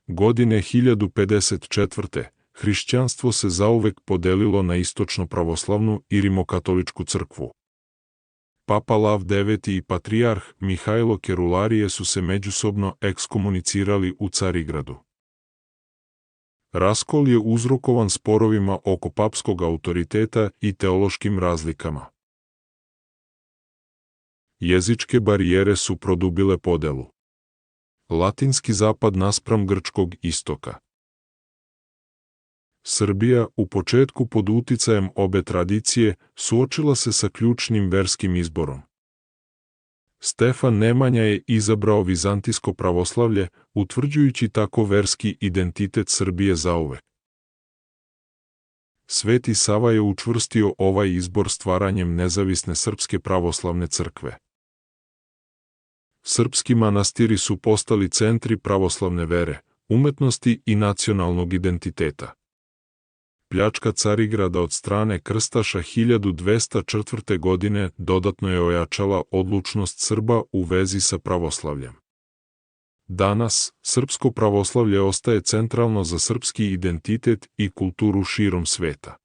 Godine 1054. hrišćanstvo se zauvek podelilo na istočno-pravoslavnu i rimokatoličku crkvu. Papa Lav IX i patrijarh Mihajlo Kerularije su se međusobno ekskomunicirali u Carigradu. Raskol je uzrokovan sporovima oko papskog autoriteta i teološkim razlikama. Jezičke barijere su produbile podelu. Latinski zapad naspram grčkog istoka. Srbija, u početku pod uticajem obe tradicije, suočila se sa ključnim verskim izborom. Stefan Nemanja je izabrao vizantijsko pravoslavlje, utvrđujući tako verski identitet Srbije zauvek. Sveti Sava je učvrstio ovaj izbor stvaranjem nezavisne Srpske pravoslavne crkve. Srpski manastiri su postali centri pravoslavne vere, umetnosti i nacionalnog identiteta. Pljačka Carigrada od strane krstaša 1204. godine dodatno je ojačala odlučnost Srba u vezi sa pravoslavljem. Danas, srpsko pravoslavlje ostaje centralno za srpski identitet i kulturu širom sveta.